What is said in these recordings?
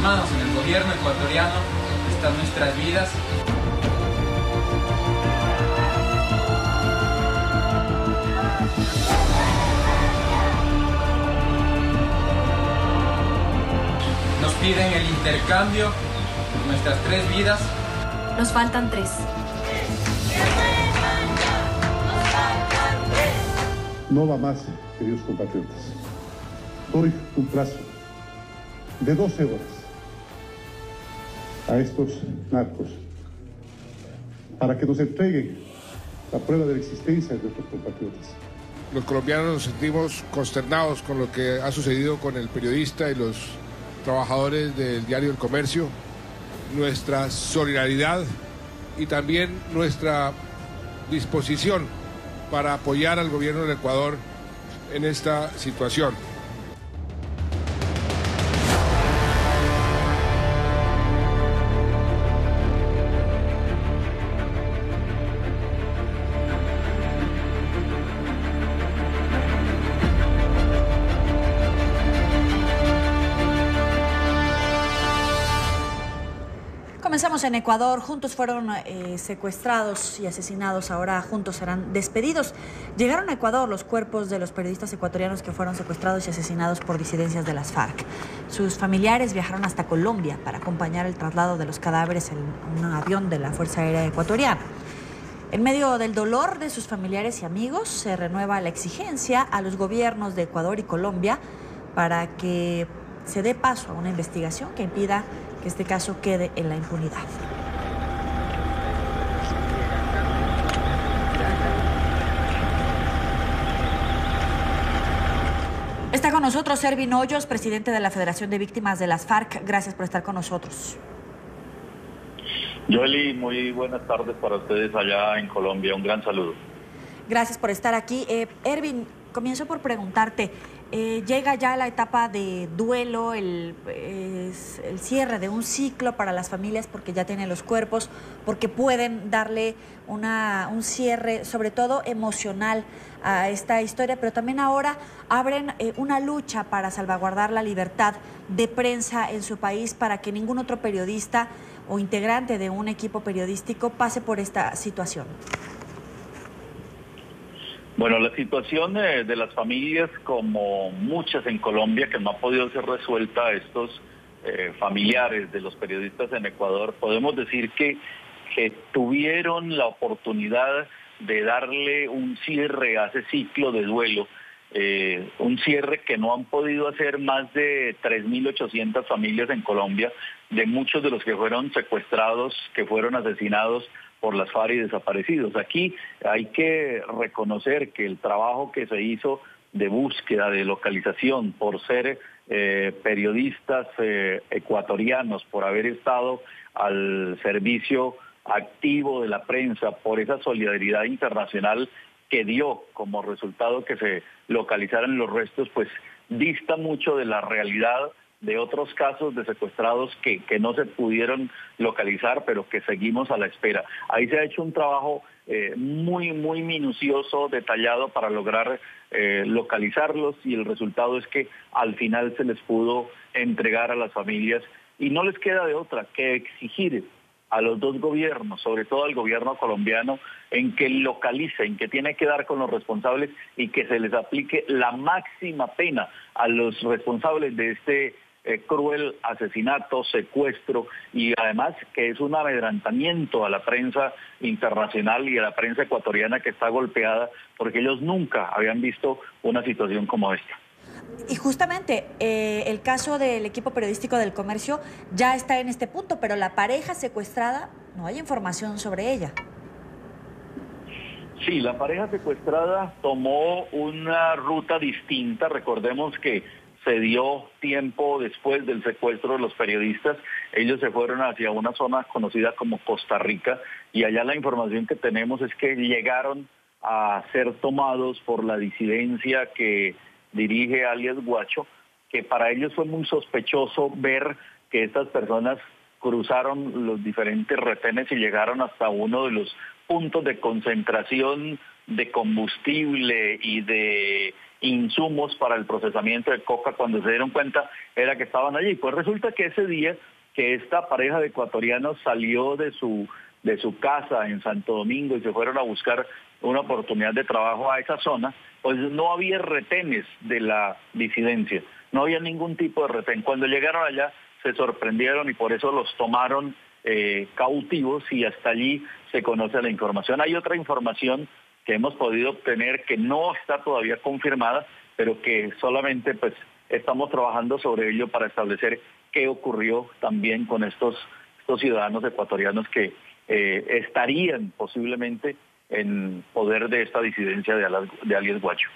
manos en el gobierno ecuatoriano están nuestras vidas. Nos piden el intercambio de nuestras 3 vidas. Nos faltan 3. No va más, queridos compatriotas. Doy un plazo de 12 horas a estos narcos para que nos entreguen la prueba de la existencia de nuestros compatriotas. Los colombianos nos sentimos consternados con lo que ha sucedido con el periodista y los trabajadores del diario El Comercio. Nuestra solidaridad y también nuestra disposición para apoyar al gobierno del Ecuador en esta situación. Comenzamos en Ecuador. Juntos fueron secuestrados y asesinados. Ahora juntos serán despedidos. Llegaron a Ecuador los cuerpos de los periodistas ecuatorianos que fueron secuestrados y asesinados por disidencias de las FARC. Sus familiares viajaron hasta Colombia para acompañar el traslado de los cadáveres en un avión de la Fuerza Aérea Ecuatoriana. En medio del dolor de sus familiares y amigos, se renueva la exigencia a los gobiernos de Ecuador y Colombia para que se dé paso a una investigación que impida que este caso quede en la impunidad. Está con nosotros Ervin Hoyos, presidente de la Federación de Víctimas de las FARC. Gracias por estar con nosotros. Joely, muy buenas tardes para ustedes allá en Colombia. Un gran saludo. Gracias por estar aquí. Ervin, comienzo por preguntarte, llega ya la etapa de duelo, el cierre de un ciclo para las familias porque ya tienen los cuerpos, porque pueden darle un cierre, sobre todo emocional, a esta historia, pero también ahora abren una lucha para salvaguardar la libertad de prensa en su país para que ningún otro periodista o integrante de un equipo periodístico pase por esta situación. Bueno, la situación de las familias, como muchas en Colombia, que no ha podido ser resuelta a estos familiares de los periodistas en Ecuador, podemos decir que tuvieron la oportunidad de darle un cierre a ese ciclo de duelo, un cierre que no han podido hacer más de 3.800 familias en Colombia, de muchos de los que fueron secuestrados, que fueron asesinados por las FARC y desaparecidos. Aquí hay que reconocer que el trabajo que se hizo de búsqueda, de localización, por ser periodistas ecuatorianos, por haber estado al servicio activo de la prensa, por esa solidaridad internacional que dio como resultado que se localizaran los restos, pues dista mucho de la realidad de otros casos de secuestrados que no se pudieron localizar, pero que seguimos a la espera. Ahí se ha hecho un trabajo muy minucioso, detallado para lograr localizarlos, y el resultado es que al final se les pudo entregar a las familias y no les queda de otra que exigir a los dos gobiernos, sobre todo al gobierno colombiano, en que localicen, que tiene que dar con los responsables y que se les aplique la máxima pena a los responsables de este cruel asesinato, secuestro, y además que es un amedrentamiento a la prensa internacional y a la prensa ecuatoriana, que está golpeada porque ellos nunca habían visto una situación como esta. Y justamente el caso del equipo periodístico del Comercio ya está en este punto, pero la pareja secuestrada, no hay información sobre ella. Sí, la pareja secuestrada tomó una ruta distinta. Recordemos que se dio tiempo después del secuestro de los periodistas. Ellos se fueron hacia una zona conocida como Costa Rica, y allá la información que tenemos es que llegaron a ser tomados por la disidencia que dirige alias Guacho, que para ellos fue muy sospechoso ver que estas personas cruzaron los diferentes retenes y llegaron hasta uno de los puntos de concentración de combustible y de insumos para el procesamiento de coca. Cuando se dieron cuenta era que estaban allí. Pues resulta que ese día que esta pareja de ecuatorianos salió de su casa en Santo Domingo y se fueron a buscar una oportunidad de trabajo a esa zona, pues no había retenes de la disidencia, no había ningún tipo de retén. Cuando llegaron allá se sorprendieron y por eso los tomaron cautivos y hasta allí se conoce la información. Hay otra información que hemos podido obtener que no está todavía confirmada, pero que solamente pues estamos trabajando sobre ello para establecer qué ocurrió también con estos ciudadanos ecuatorianos que estarían posiblemente en poder de esta disidencia de alias Guacho.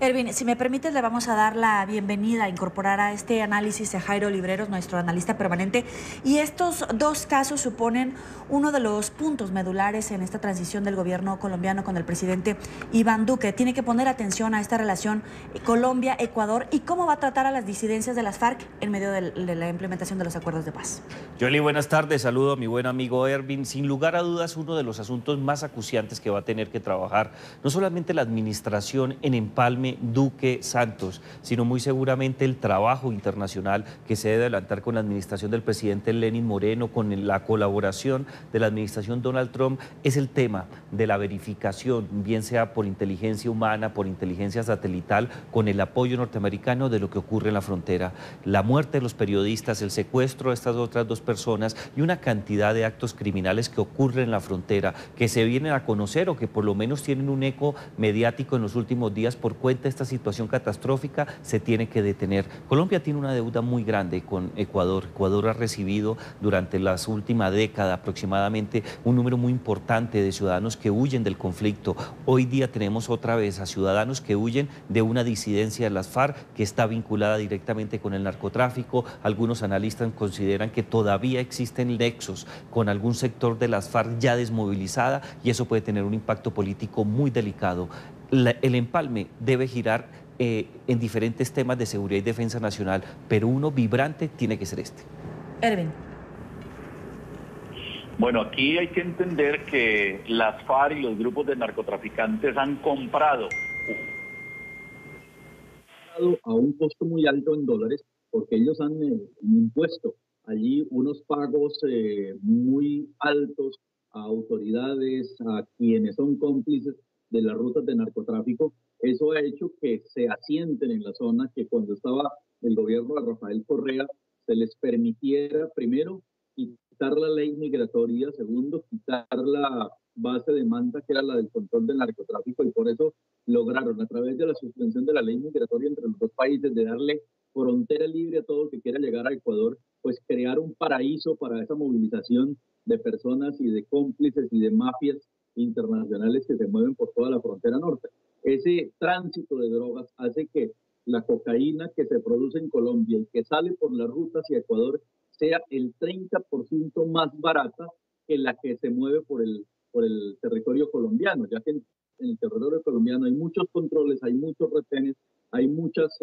Ervin, si me permites, le vamos a dar la bienvenida a incorporar a este análisis a Jairo Libreros, nuestro analista permanente. Y estos dos casos suponen uno de los puntos medulares en esta transición del gobierno colombiano con el presidente Iván Duque. Tiene que poner atención a esta relación Colombia-Ecuador y cómo va a tratar a las disidencias de las FARC en medio de la implementación de los acuerdos de paz. Yoli, buenas tardes. Saludo a mi buen amigo Ervin. Sin lugar a dudas, uno de los asuntos más acuciantes que va a tener que trabajar no solamente la administración en empalme Duque Santos, sino muy seguramente el trabajo internacional que se debe adelantar con la administración del presidente Lenín Moreno, con la colaboración de la administración Donald Trump, es el tema de la verificación, bien sea por inteligencia humana, por inteligencia satelital, con el apoyo norteamericano de lo que ocurre en la frontera. La muerte de los periodistas, el secuestro de estas otras dos personas y una cantidad de actos criminales que ocurren en la frontera, que se vienen a conocer o que por lo menos tienen un eco mediático en los últimos días por cuenta de esta situación catastrófica, se tiene que detener. Colombia tiene una deuda muy grande con Ecuador. Ecuador ha recibido durante la última década aproximadamente un número muy importante de ciudadanos que huyen del conflicto. Hoy día tenemos otra vez a ciudadanos que huyen de una disidencia de las FARC que está vinculada directamente con el narcotráfico. Algunos analistas consideran que todavía existen nexos con algún sector de las FARC ya desmovilizada y eso puede tener un impacto político muy delicado. El empalme debe girar en diferentes temas de seguridad y defensa nacional, pero uno vibrante tiene que ser este. Ervin. Bueno, aquí hay que entender que las FARC y los grupos de narcotraficantes han comprado a un costo muy alto en dólares, porque ellos han impuesto allí unos pagos muy altos a autoridades, a quienes son cómplices de las rutas de narcotráfico. Eso ha hecho que se asienten en la zona, que cuando estaba el gobierno de Rafael Correa se les permitiera, primero, quitar la ley migratoria, segundo, quitar la base de manda que era la del control del narcotráfico, y por eso lograron, a través de la suspensión de la ley migratoria entre los dos países, de darle frontera libre a todo el que quiera llegar a Ecuador, pues crear un paraíso para esa movilización de personas y de cómplices y de mafias internacionales que se mueven por toda la frontera norte. Ese tránsito de drogas hace que la cocaína que se produce en Colombia y que sale por la ruta hacia Ecuador sea el 30% más barata que la que se mueve por el territorio colombiano, ya que en el territorio colombiano hay muchos controles, hay muchos retenes, hay muchos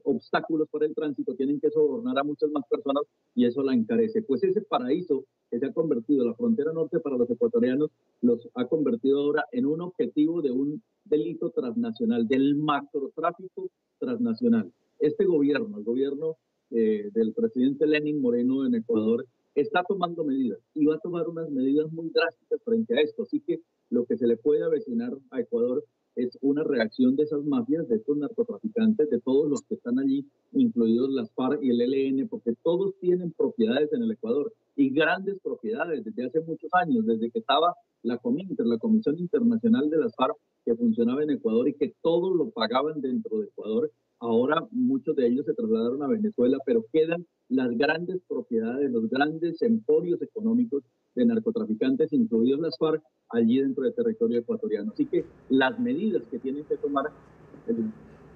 obstáculos para el tránsito, tienen que sobornar a muchas más personas y eso la encarece. Pues ese paraíso que se ha convertido, la frontera norte para los ecuatorianos, los ha convertido ahora en un objetivo de un delito transnacional, del macrotráfico transnacional. Este gobierno, el gobierno del presidente Lenín Moreno en Ecuador, está tomando medidas y va a tomar unas medidas muy drásticas frente a esto. Así que lo que se le puede avecinar a Ecuador es una reacción de esas mafias, de estos narcotraficantes, de todos los que están allí, incluidos las FARC y el ELN, porque todos tienen propiedades en el Ecuador y grandes propiedades desde hace muchos años, desde que estaba la Cominter, la Comisión Internacional de las FARC, que funcionaba en Ecuador y que todos lo pagaban dentro de Ecuador. Ahora muchos de ellos se trasladaron a Venezuela, pero quedan las grandes propiedades, los grandes emporios económicos de narcotraficantes, incluidos las FARC, allí dentro del territorio ecuatoriano. Así que las medidas que tienen que tomar el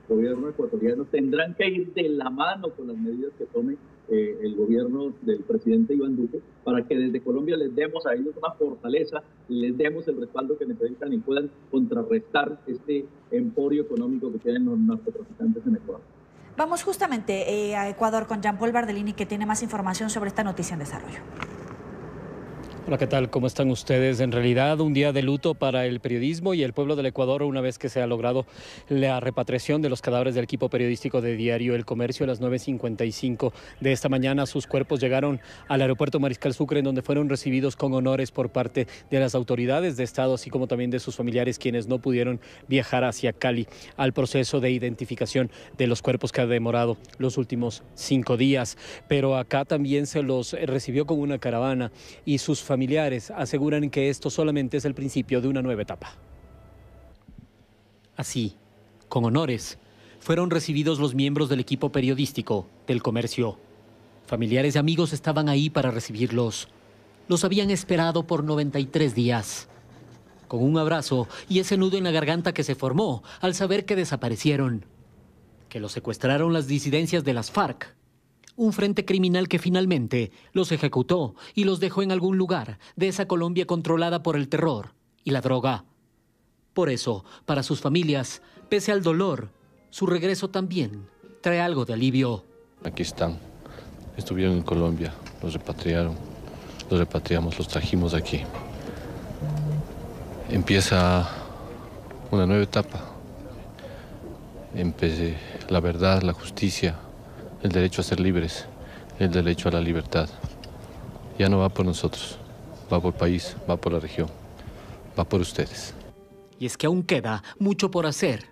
gobierno ecuatoriano tendrán que ir de la mano con las medidas que tome el gobierno del presidente Iván Duque, para que desde Colombia les demos a ellos una fortaleza, les demos el respaldo que necesitan y puedan contrarrestar este emporio económico que tienen los narcotraficantes en Ecuador. Vamos justamente a Ecuador con Jean Paul Bardellini, que tiene más información sobre esta noticia en desarrollo. Hola, ¿qué tal? ¿Cómo están ustedes? En realidad, un día de luto para el periodismo y el pueblo del Ecuador una vez que se ha logrado la repatriación de los cadáveres del equipo periodístico de Diario El Comercio a las 9:55 de esta mañana. Sus cuerpos llegaron al aeropuerto Mariscal Sucre, en donde fueron recibidos con honores por parte de las autoridades de Estado, así como también de sus familiares, quienes no pudieron viajar hacia Cali al proceso de identificación de los cuerpos que ha demorado los últimos 5 días. Pero acá también se los recibió con una caravana y sus familiares aseguran que esto solamente es el principio de una nueva etapa. Así, con honores, fueron recibidos los miembros del equipo periodístico del Comercio. Familiares y amigos estaban ahí para recibirlos. Los habían esperado por 93 días. Con un abrazo y ese nudo en la garganta que se formó al saber que desaparecieron. Que los secuestraron las disidencias de las FARC. Un frente criminal que finalmente los ejecutó y los dejó en algún lugar de esa Colombia controlada por el terror y la droga. Por eso, para sus familias, pese al dolor, su regreso también trae algo de alivio. Aquí están. Estuvieron en Colombia, los repatriaron, los repatriamos, los trajimos aquí. Empieza una nueva etapa. Empecé la verdad, la justicia, el derecho a ser libres, el derecho a la libertad. Ya no va por nosotros, va por el país, va por la región, va por ustedes. Y es que aún queda mucho por hacer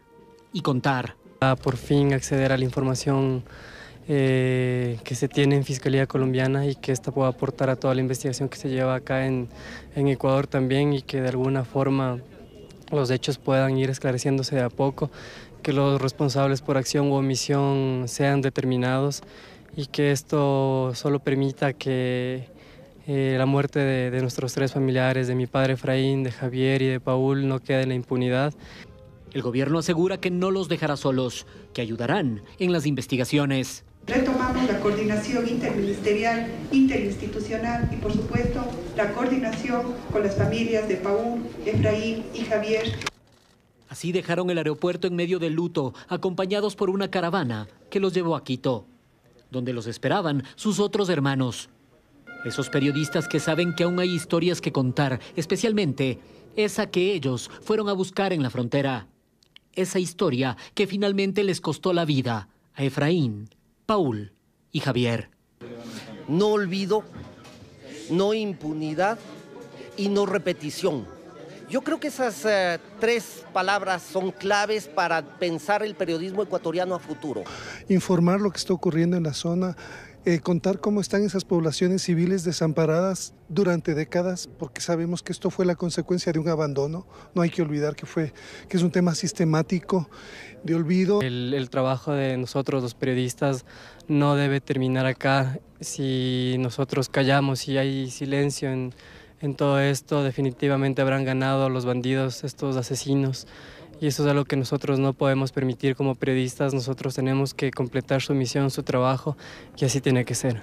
y contar. Por fin acceder a la información que se tiene en Fiscalía Colombiana y que esta pueda aportar a toda la investigación que se lleva acá en Ecuador también, y que de alguna forma los hechos puedan ir esclareciéndose de a poco, que los responsables por acción u omisión sean determinados y que esto solo permita que la muerte de nuestros 3 familiares, de mi padre Efraín, de Javier y de Paul, no quede en la impunidad. El gobierno asegura que no los dejará solos, que ayudarán en las investigaciones. Retomamos la coordinación interministerial, interinstitucional y, por supuesto, la coordinación con las familias de Paul, Efraín y Javier. Así dejaron el aeropuerto en medio del luto, acompañados por una caravana que los llevó a Quito, donde los esperaban sus otros hermanos. Esos periodistas que saben que aún hay historias que contar, especialmente esa que ellos fueron a buscar en la frontera. Esa historia que finalmente les costó la vida a Efraín, Paul y Javier. No olvido, no impunidad y no repetición. Yo creo que esas 3 palabras son claves para pensar el periodismo ecuatoriano a futuro. Informar lo que está ocurriendo en la zona, contar cómo están esas poblaciones civiles desamparadas durante décadas, porque sabemos que esto fue la consecuencia de un abandono. No hay que olvidar que es un tema sistemático de olvido. El trabajo de nosotros, los periodistas, no debe terminar acá. Si nosotros callamos y hay silencio en todo esto, definitivamente habrán ganado los bandidos, estos asesinos. Y eso es algo que nosotros no podemos permitir como periodistas. Nosotros tenemos que completar su misión, su trabajo, y así tiene que ser.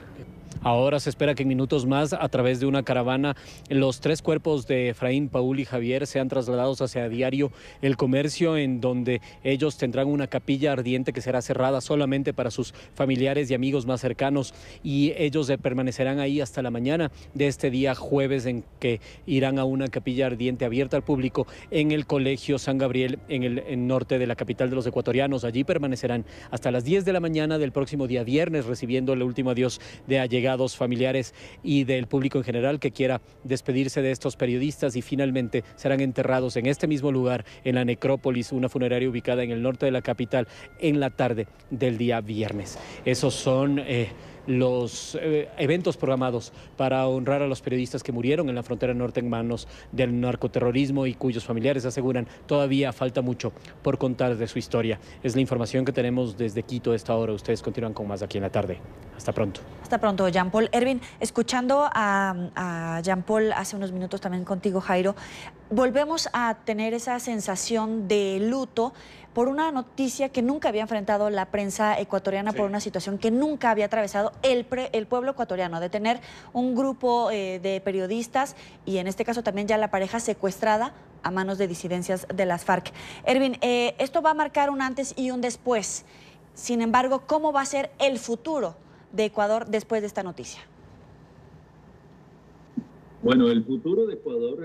Ahora se espera que en minutos más, a través de una caravana, los 3 cuerpos de Efraín, Paul y Javier sean trasladados hacia Diario El Comercio, en donde ellos tendrán una capilla ardiente que será cerrada solamente para sus familiares y amigos más cercanos, y ellos permanecerán ahí hasta la mañana de este día jueves, en que irán a una capilla ardiente abierta al público en el Colegio San Gabriel, en el norte de la capital de los ecuatorianos. Allí permanecerán hasta las 10 de la mañana del próximo día viernes, recibiendo el último adiós de allegados, familiares y del público en general que quiera despedirse de estos periodistas, y finalmente serán enterrados en este mismo lugar, en la necrópolis, una funeraria ubicada en el norte de la capital, en la tarde del día viernes. Esos son los eventos programados para honrar a los periodistas que murieron en la frontera norte en manos del narcoterrorismo y cuyos familiares aseguran todavía falta mucho por contar de su historia. Es la información que tenemos desde Quito a esta hora. Ustedes continúan con más aquí en la tarde. Hasta pronto. Hasta pronto, Jean Paul. Ervin, escuchando a Jean Paul hace unos minutos, también contigo, Jairo, volvemos a tener esa sensación de luto por una noticia que nunca había enfrentado la prensa ecuatoriana, sí, por una situación que nunca había atravesado el pueblo ecuatoriano, de tener un grupo de periodistas y en este caso también ya la pareja secuestrada a manos de disidencias de las FARC. Ervin, esto va a marcar un antes y un después. Sin embargo, ¿cómo va a ser el futuro de Ecuador después de esta noticia? Bueno, el futuro de Ecuador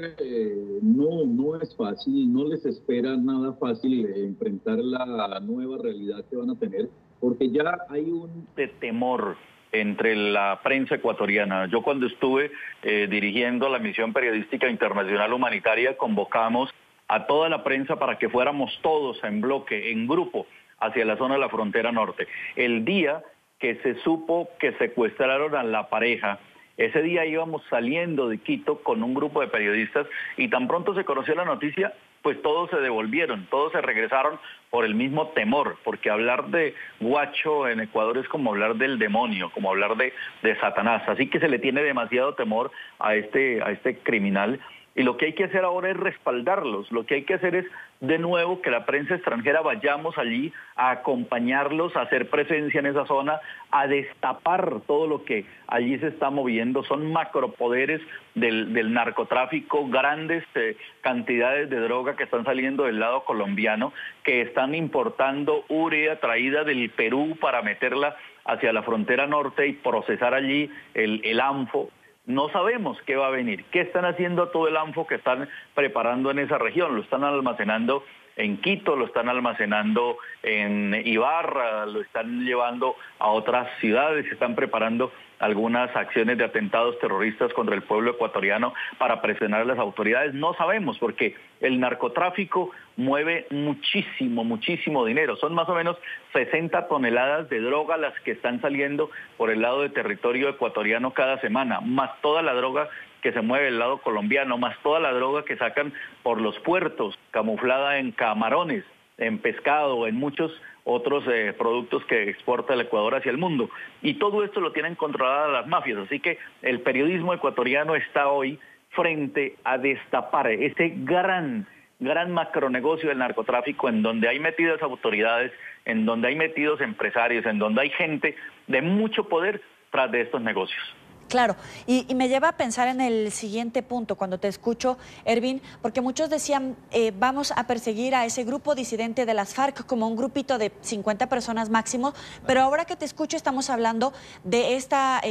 no es fácil, no les espera nada fácil enfrentar la nueva realidad que van a tener, porque ya hay un temor entre la prensa ecuatoriana. Yo cuando estuve dirigiendo la misión periodística internacional humanitaria, convocamos a toda la prensa para que fuéramos todos en bloque, en grupo, hacia la zona de la frontera norte. El día que se supo que secuestraron a la pareja, ese día íbamos saliendo de Quito con un grupo de periodistas y tan pronto se conoció la noticia, pues todos se devolvieron, todos se regresaron por el mismo temor, porque hablar de Guacho en Ecuador es como hablar del demonio, como hablar de Satanás, así que se le tiene demasiado temor a este criminal. Y lo que hay que hacer ahora es respaldarlos, lo que hay que hacer es de nuevo que la prensa extranjera vayamos allí a acompañarlos, a hacer presencia en esa zona, a destapar todo lo que allí se está moviendo. Son macropoderes del narcotráfico, grandes cantidades de droga que están saliendo del lado colombiano, que están importando urea traída del Perú para meterla hacia la frontera norte y procesar allí el ANFO. No sabemos qué va a venir, qué están haciendo todo el ANFO que están preparando en esa región. Lo están almacenando en Quito, lo están almacenando en Ibarra, lo están llevando a otras ciudades, están preparando algunas acciones de atentados terroristas contra el pueblo ecuatoriano para presionar a las autoridades. No sabemos, porque el narcotráfico mueve muchísimo dinero. Son más o menos 60 toneladas de droga las que están saliendo por el lado de territorio ecuatoriano cada semana, más toda la droga que se mueve del lado colombiano, más toda la droga que sacan por los puertos, camuflada en camarones, en pescado, en muchos otros productos que exporta el Ecuador hacia el mundo. Y todo esto lo tienen controladas las mafias, así que el periodismo ecuatoriano está hoy frente a destapar ese gran macronegocio del narcotráfico, en donde hay metidas autoridades, en donde hay metidos empresarios, en donde hay gente de mucho poder tras de estos negocios. Claro, y me lleva a pensar en el siguiente punto cuando te escucho, Ervin, porque muchos decían, vamos a perseguir a ese grupo disidente de las FARC como un grupito de 50 personas máximo, pero ahora que te escucho estamos hablando de esta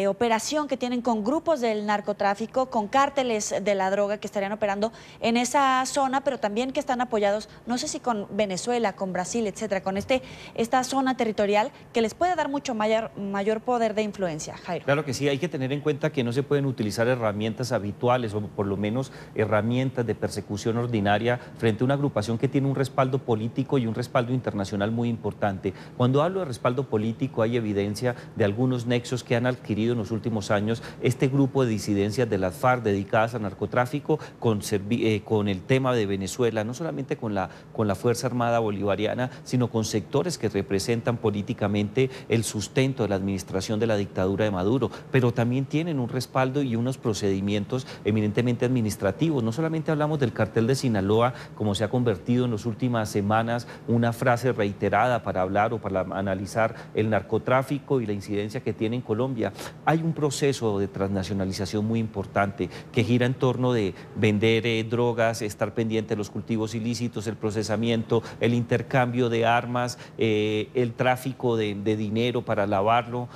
operación que tienen con grupos del narcotráfico, con cárteles de la droga que estarían operando en esa zona, pero también que están apoyados, no sé si con Venezuela, con Brasil, etcétera, con esta zona territorial que les puede dar mucho mayor poder de influencia. Jairo. Claro que sí. Hay que tener en cuenta que no se pueden utilizar herramientas habituales o por lo menos herramientas de persecución ordinaria frente a una agrupación que tiene un respaldo político y un respaldo internacional muy importante. Cuando hablo de respaldo político hay evidencia de algunos nexos que han adquirido en los últimos años este grupo de disidencias de las FARC dedicadas al narcotráfico con el tema de Venezuela, no solamente con la Fuerza Armada Bolivariana, sino con sectores que representan políticamente el sustento de la administración de la dictadura de Maduro, pero también tienen un respaldo y unos procedimientos eminentemente administrativos. No solamente hablamos del cartel de Sinaloa, como se ha convertido en las últimas semanas una frase reiterada para hablar o para analizar el narcotráfico y la incidencia que tiene en Colombia. Hay un proceso de transnacionalización muy importante que gira en torno de vender drogas, estar pendiente de los cultivos ilícitos, el procesamiento, el intercambio de armas, el tráfico de dinero para lavarlo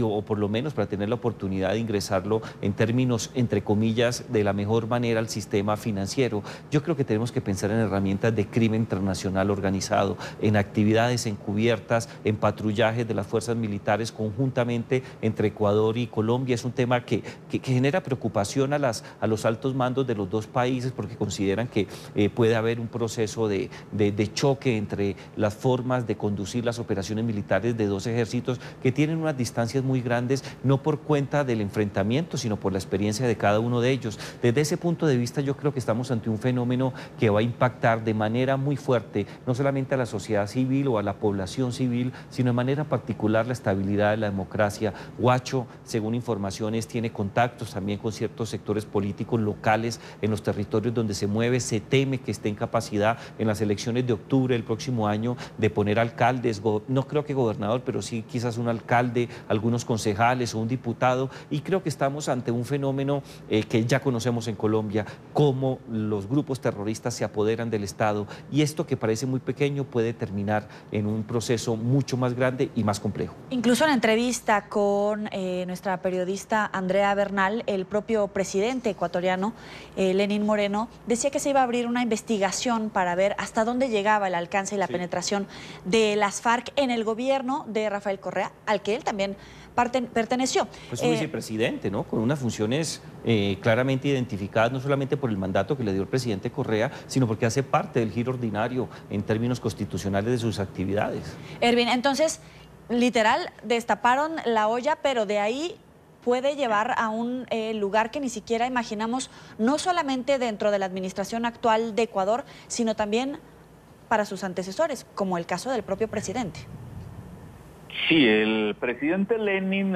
o por lo menos para tener la oportunidad de ingresarlo en términos, entre comillas, de la mejor manera al sistema financiero. Yo creo que tenemos que pensar en herramientas de crimen internacional organizado, en actividades encubiertas, en patrullajes de las fuerzas militares conjuntamente entre Ecuador y Colombia. Es un tema que genera preocupación a los altos mandos de los dos países porque consideran que puede haber un proceso de choque entre las formas de conducir las operaciones militares de dos ejércitos que tienen unas distancias muy grandes, no por cuenta del enfrentamiento, sino por la experiencia de cada uno de ellos. Desde ese punto de vista yo creo que estamos ante un fenómeno que va a impactar de manera muy fuerte, no solamente a la sociedad civil o a la población civil, sino de manera particular la estabilidad de la democracia. Guacho, según informaciones, tiene contactos también con ciertos sectores políticos locales en los territorios donde se mueve. Se teme que esté en capacidad en las elecciones de octubre del próximo año de poner alcaldes, no creo que gobernador, pero sí quizás un alcalde, algunos concejales o un diputado, y creo que estamos ante un fenómeno que ya conocemos en Colombia, cómo los grupos terroristas se apoderan del Estado, y esto que parece muy pequeño puede terminar en un proceso mucho más grande y más complejo. Incluso en entrevista con nuestra periodista Andrea Bernal, el propio presidente ecuatoriano, Lenín Moreno, decía que se iba a abrir una investigación para ver hasta dónde llegaba el alcance y la penetración de las FARC en el gobierno de Rafael Correa, al que él también perteneció. Pues un vicepresidente, ¿no? Con unas funciones claramente identificadas, no solamente por el mandato que le dio el presidente Correa, sino porque hace parte del giro ordinario en términos constitucionales de sus actividades. Ervin, entonces, literal, destaparon la olla, pero de ahí puede llevar a un lugar que ni siquiera imaginamos, no solamente dentro de la administración actual de Ecuador, sino también para sus antecesores, como el caso del propio presidente. Sí, el presidente Lenin,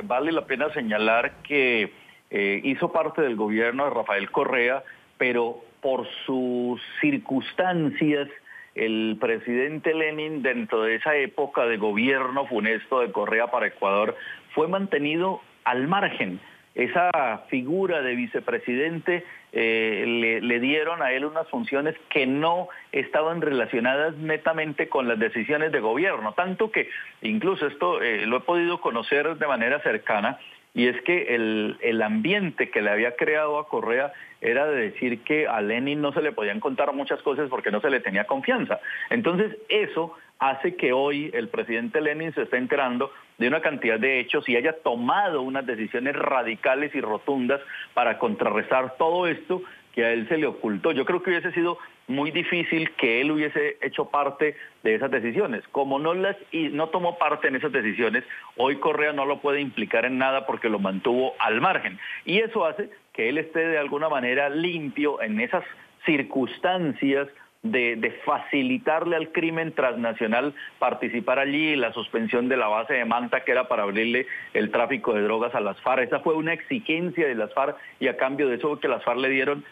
vale la pena señalar que hizo parte del gobierno de Rafael Correa, pero por sus circunstancias, el presidente Lenin, dentro de esa época de gobierno funesto de Correa para Ecuador, fue mantenido al margen. Esa figura de vicepresidente le dieron a él unas funciones que no estaban relacionadas netamente con las decisiones de gobierno, tanto que incluso esto lo he podido conocer de manera cercana, y es que el ambiente que le había creado a Correa era de decir que a Lenin no se le podían contar muchas cosas porque no se le tenía confianza. Entonces eso hace que hoy el presidente Lenin se esté enterando de una cantidad de hechos y haya tomado unas decisiones radicales y rotundas para contrarrestar todo esto que a él se le ocultó. Yo creo que hubiese sido muy difícil que él hubiese hecho parte de esas decisiones. Como no tomó parte en esas decisiones, hoy Correa no lo puede implicar en nada porque lo mantuvo al margen. Y eso hace que él esté de alguna manera limpio en esas circunstancias de facilitarle al crimen transnacional participar allí, la suspensión de la base de Manta, que era para abrirle el tráfico de drogas a las FARC. Esa fue una exigencia de las FARC, y a cambio de eso que las FARC le dieron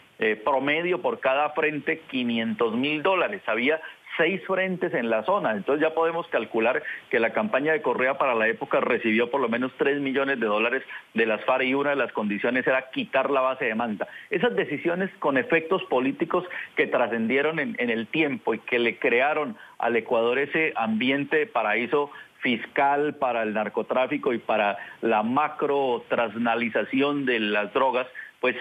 promedio por cada frente $500.000. Había 6 frentes en la zona, entonces ya podemos calcular que la campaña de Correa para la época recibió por lo menos $3 millones de las FARC, y una de las condiciones era quitar la base de Manta. Esas decisiones con efectos políticos que trascendieron en el tiempo y que le crearon al Ecuador ese ambiente de paraíso fiscal para el narcotráfico y para la macro transnacionalización de las drogas, pues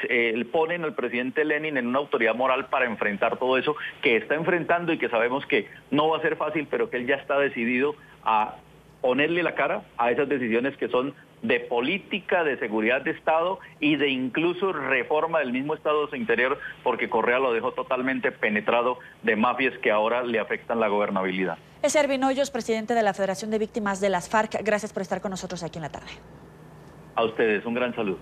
ponen al presidente Lenin en una autoridad moral para enfrentar todo eso que está enfrentando y que sabemos que no va a ser fácil, pero que él ya está decidido a ponerle la cara a esas decisiones que son de política, de seguridad de Estado y de incluso reforma del mismo Estado de su interior, porque Correa lo dejó totalmente penetrado de mafias que ahora le afectan la gobernabilidad. Es Ervin Hoyos, presidente de la Federación de Víctimas de las FARC. Gracias por estar con nosotros aquí en la tarde. A ustedes, un gran saludo.